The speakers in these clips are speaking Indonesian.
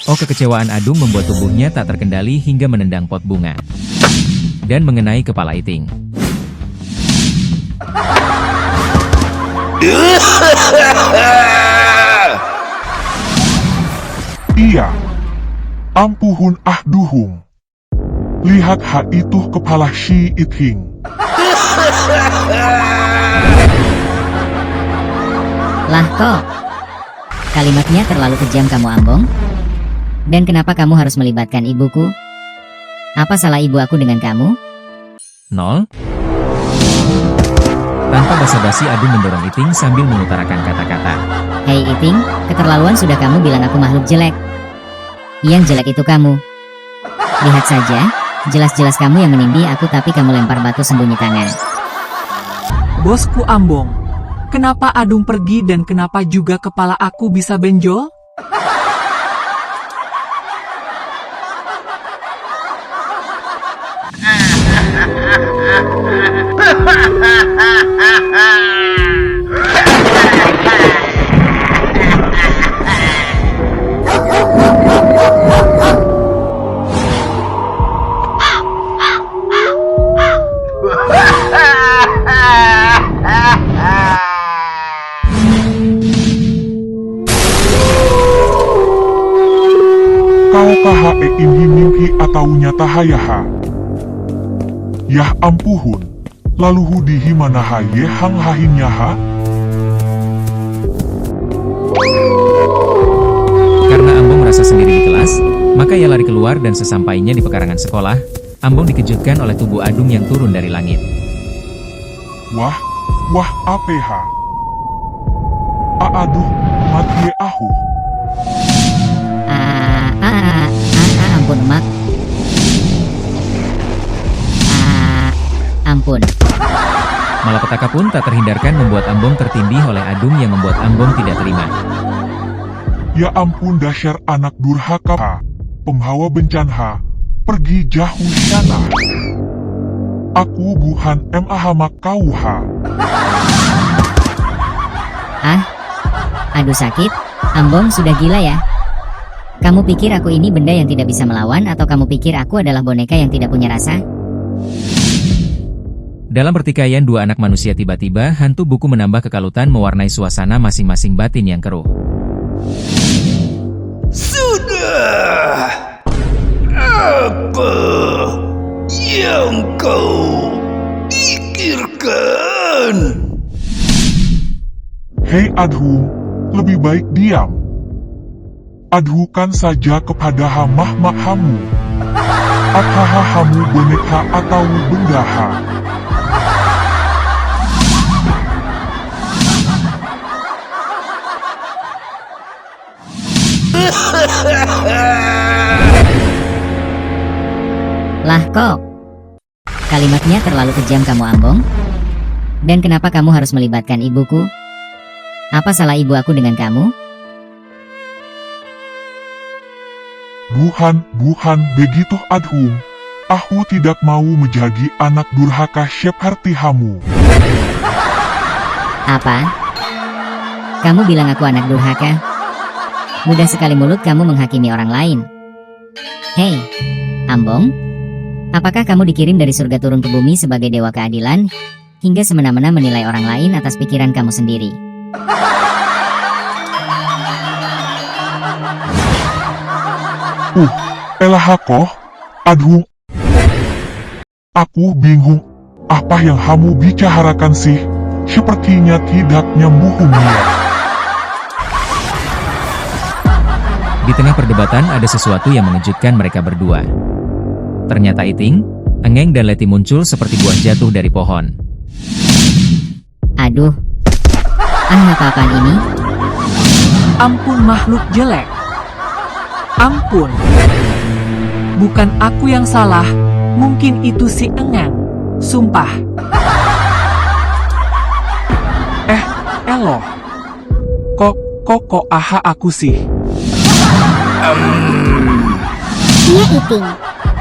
Oh, kekecewaan Adung membuat tubuhnya tak terkendali hingga menendang pot bunga dan mengenai kepala Iting. Iya. Ampuhun duhung. Lihat itu kepala si Iting. Lah kok? Kalimatnya terlalu kejam kamu, Ambong. Dan kenapa kamu harus melibatkan ibuku? Apa salah ibu aku dengan kamu? Nol. Tanpa basa-basi Adung mendorong Iting sambil mengutarakan kata-kata. Hei Iting, keterlaluan sudah kamu bilang aku makhluk jelek. Yang jelek itu kamu. Lihat saja, jelas-jelas kamu yang menindih aku tapi kamu lempar batu sembunyi tangan. Bosku Ambong, kenapa Adung pergi dan kenapa juga kepala aku bisa benjol? Kaukah ini mimpi atau nyata hayaha? Yah ampuhun, lalu hudihi mana haye hang hahinnya ha? Karena Ambong merasa sendiri di kelas, maka ia lari keluar dan sesampainya di pekarangan sekolah, Ambong dikejutkan oleh tubuh Adung yang turun dari langit. Wah, APH. Aduh, mati ahu. Ampun, Mak. Ampun. Malapetaka pun tak terhindarkan membuat Ambong tertindih oleh Adung yang membuat Ambong tidak terima. Ya ampun dasar anak durhaka ha. Pembawa bencana, pergi jauh sana. Aku bukan hamak kau ha. Aduh sakit, Ambong sudah gila ya. Kamu pikir aku ini benda yang tidak bisa melawan atau kamu pikir aku adalah boneka yang tidak punya rasa? Dalam pertikaian dua anak manusia tiba-tiba hantu buku menambah kekalutan mewarnai suasana masing-masing batin yang keruh. Sudah! Apa yang kau pikirkan? Hei Adhum, lebih baik diam. Adhukan saja kepada hamah-mahamu. Apakah hamu boneka atau benda ha? Lah kok? Kalimatnya terlalu kejam kamu, Ambong. Dan kenapa kamu harus melibatkan ibuku? Apa salah ibu aku dengan kamu? Bukan begitu Adhum. Aku tidak mau menjadi anak durhaka seperti hamu. Apa? Kamu bilang aku anak durhaka? Mudah sekali mulut kamu menghakimi orang lain. Hei, Ambong. Apakah kamu dikirim dari surga turun ke bumi sebagai dewa keadilan, hingga semena-mena menilai orang lain atas pikiran kamu sendiri? Elahakoh, Adhum. Aku bingung, apa yang kamu bicarakan sih? Sepertinya tidak nyambungnya. Di tengah perdebatan ada sesuatu yang mengejutkan mereka berdua. Ternyata Iting, Engeng dan Leti muncul seperti buah jatuh dari pohon. Aduh. Apa-apaan ini? Ampun makhluk jelek. Ampun. Bukan aku yang salah, mungkin itu si Engeng. Sumpah. Eloh. Kok aha aku sih? Iya Iting,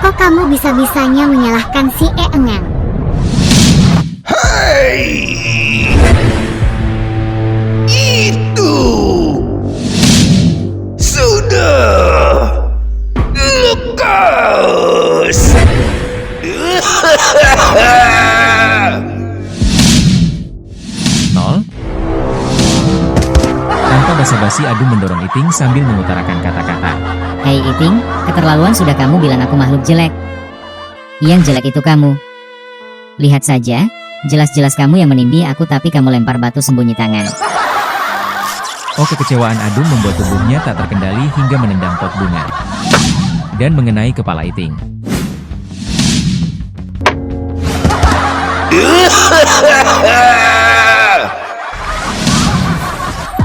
kok kamu bisa-bisanya menyalahkan si Engeng? Hai! Itu sudah Iting sambil mengutarakan kata-kata. Hei Iting, keterlaluan sudah kamu bilang aku makhluk jelek. Yang jelek itu kamu. Lihat saja, jelas-jelas kamu yang menindih aku tapi kamu lempar batu sembunyi tangan. Oh, kekecewaan Adung membuat tubuhnya tak terkendali hingga menendang pot bunga. Dan mengenai kepala Iting.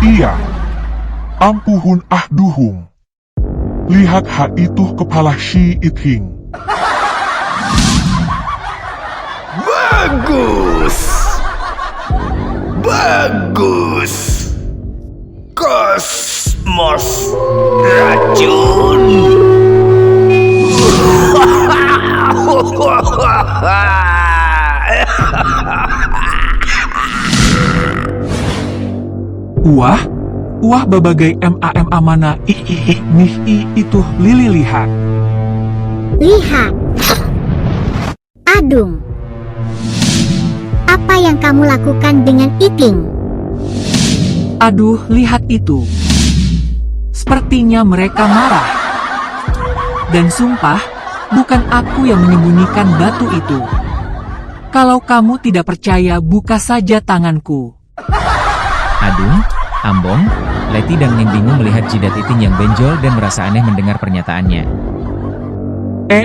Iya. Ampuhun Duhung. Lihat itu kepala si Iting. Bagus. Bagus. Kosmos racun. Wah babagai MA mana nih itu Lili lihat. Lihat. Adung. Apa yang kamu lakukan dengan Iting? Aduh, lihat itu. Sepertinya mereka marah. Dan sumpah, bukan aku yang menyembunyikan batu itu. Kalau kamu tidak percaya, buka saja tanganku. Adung, Ambong, Leti dan Neng bingung melihat jidat Iting yang benjol dan merasa aneh mendengar pernyataannya.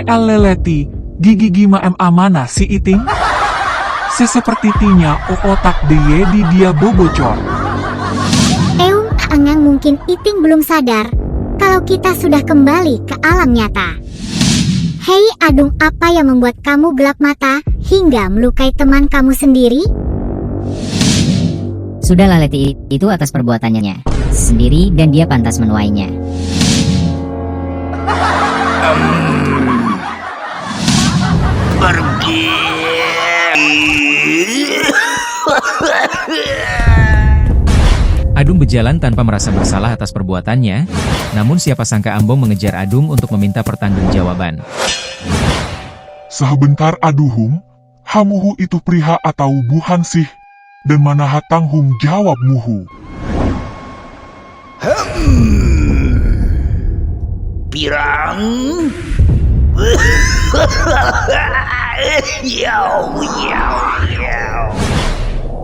Leleti, gigi MA mana si Iting? Sepertinya otak dia bobocor. Engang mungkin Iting belum sadar kalau kita sudah kembali ke alam nyata. Hei Adung, apa yang membuat kamu gelap mata hingga melukai teman kamu sendiri? Sudahlah Leti, itu atas perbuatannya sendiri dan dia pantas menuainya. Pergi. Adung berjalan tanpa merasa bersalah atas perbuatannya, namun siapa sangka Ambong mengejar Adung untuk meminta pertanggungjawaban. Sebentar Aduhung, hamuhu itu priha atau buhan sih? Dan mana tanggung jawab muhu? Pirang.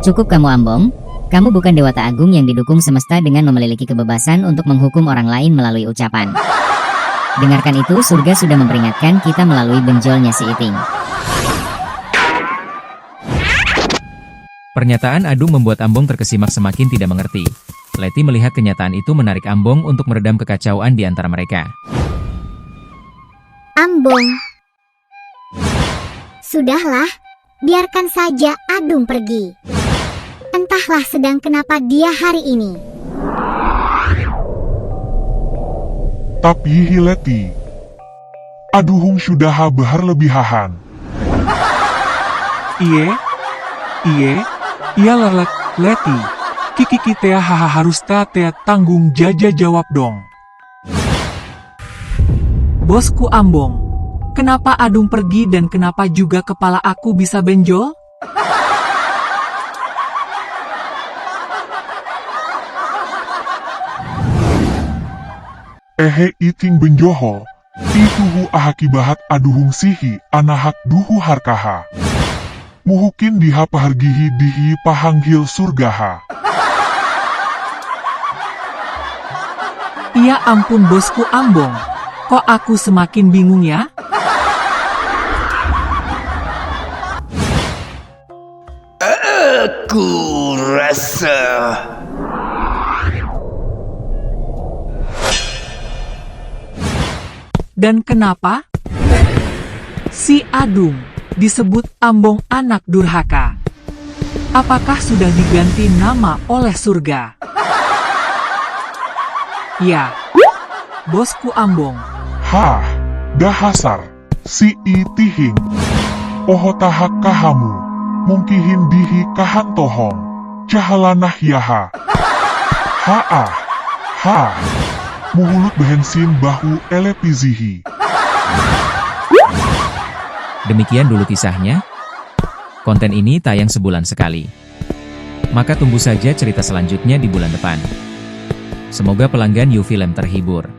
Cukup kamu Ambong. Kamu bukan Dewata Agung yang didukung semesta dengan memiliki kebebasan untuk menghukum orang lain melalui ucapan. Dengarkan itu, surga sudah memperingatkan kita melalui benjolnya si Iting. Pernyataan Adung membuat Ambong terkesimak semakin tidak mengerti. Leti melihat kenyataan itu menarik Ambong untuk meredam kekacauan di antara mereka. Ambong. Sudahlah, biarkan saja Adung pergi. Entahlah sedang kenapa dia hari ini. Tapi Hileti, Aduhung sudah berlebihan. Iya Leti. Kiki kita harus tanggung jawab dong. Bosku Ambong, kenapa Adung pergi dan kenapa juga kepala aku bisa benjol? Iting benjoho, ituhu akibat Aduhung sihi anahak duhu harkaha. Muhukin diha pahargihi dihi pahanggil surgaha. Ya ampun bosku Ambong, kok aku semakin bingung ya? Aku rasa dan kenapa si Adung disebut Ambong anak durhaka? Apakah sudah diganti nama oleh surga? Ya, bosku Ambong. Dahasar, si Itihing. Ohotahak kahamu, mungkihin dihi kahantohong, cahalanah yaha. Muhulut behensin bahu elepizihi. Demikian dulu kisahnya. Konten ini tayang sebulan sekali. Maka tunggu saja cerita selanjutnya di bulan depan. Semoga pelanggan UV Lamp terhibur.